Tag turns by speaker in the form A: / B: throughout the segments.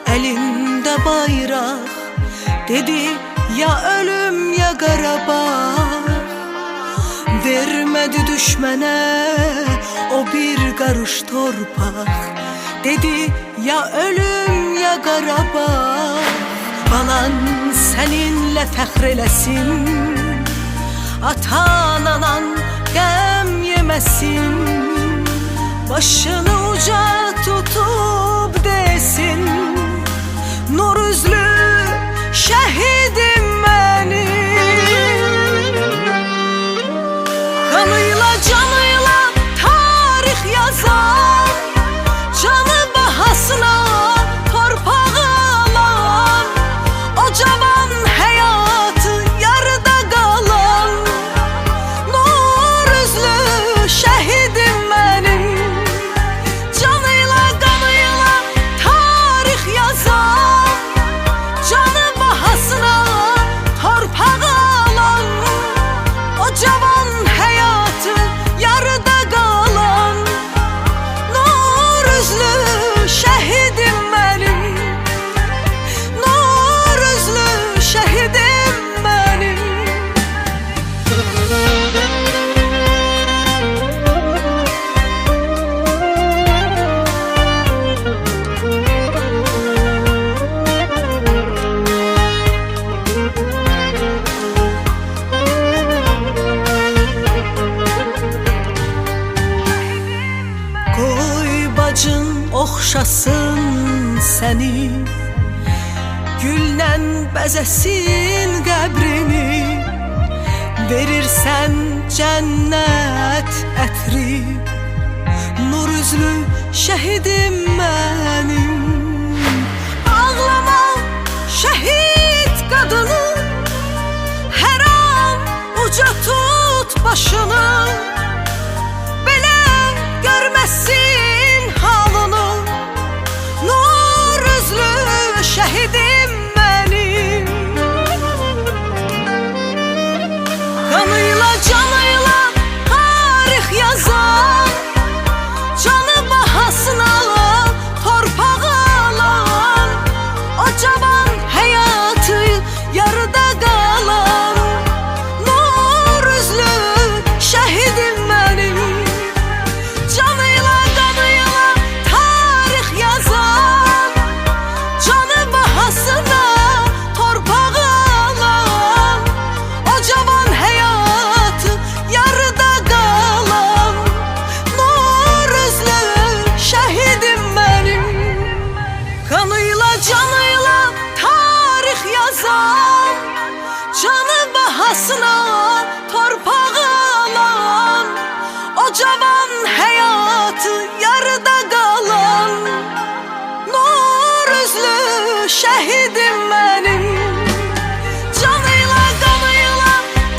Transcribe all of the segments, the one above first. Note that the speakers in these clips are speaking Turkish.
A: elinde bayrak. Dedi ya ölüm ya Qarabağ. Vermedi düşmene o bir karış torpaq. Dedi ya ölüm ya Qarabağ. Balan seninle fəxr eləsin, atan anan qəm yeməsin. Başını uca tutup desin, nur üzlü şehidim benim. Kanıyla canıyla tarih yazan, canı bahasına torpağı alan, o cavan hayatı yarıda kalan, nur üzlü şehidim benim. Canıyla kanıyla tarih yazan, canı bahasına torpağı alan, o cavan hayatı yarıda kalan, nur üzlü şehidim benim. Nur üzlü şehidim benim. Qoy bacın oxşasın səni, güllə bəzəsin qəbrini. Verirsən cənnət ətri, nur üzlü şəhidim mənim. Ağlama şəhid qadını, hər an uca tut başını. Belə görməsin halını, nur üzlü şehidim benim. Kanıyla canıyla tarih yazan, canı bahasına torpağı alan, o cavan hayatı yarıda kalan, nur üzlü şehidim benim. Canıyla kanıyla tarih yazan, canı bahasına torpağı alan, o cavan hayatı yarıda kalan, nur üzlü şehidim benim. Kanıyla canıyla tarih yazan, canı bahasına torpağı alan, o cavan hayatı yarıda kalan, nur üzlü şehidim benim. Canıyla kanıyla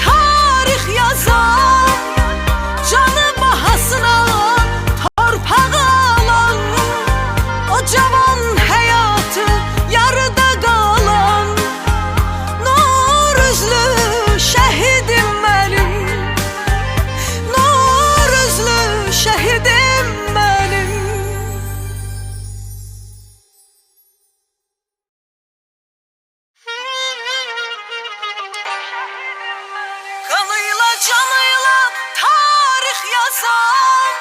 A: tarih yazan, canı bahasına torpağı alan, o cavan hayatı yarıda kalan, nur üzlü şehidim benim. Nur üzlü şehidim benim. Kanıyla canıyla tarih yazan,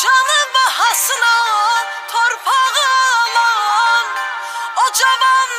A: canı bahasına torpağı alan, o cavan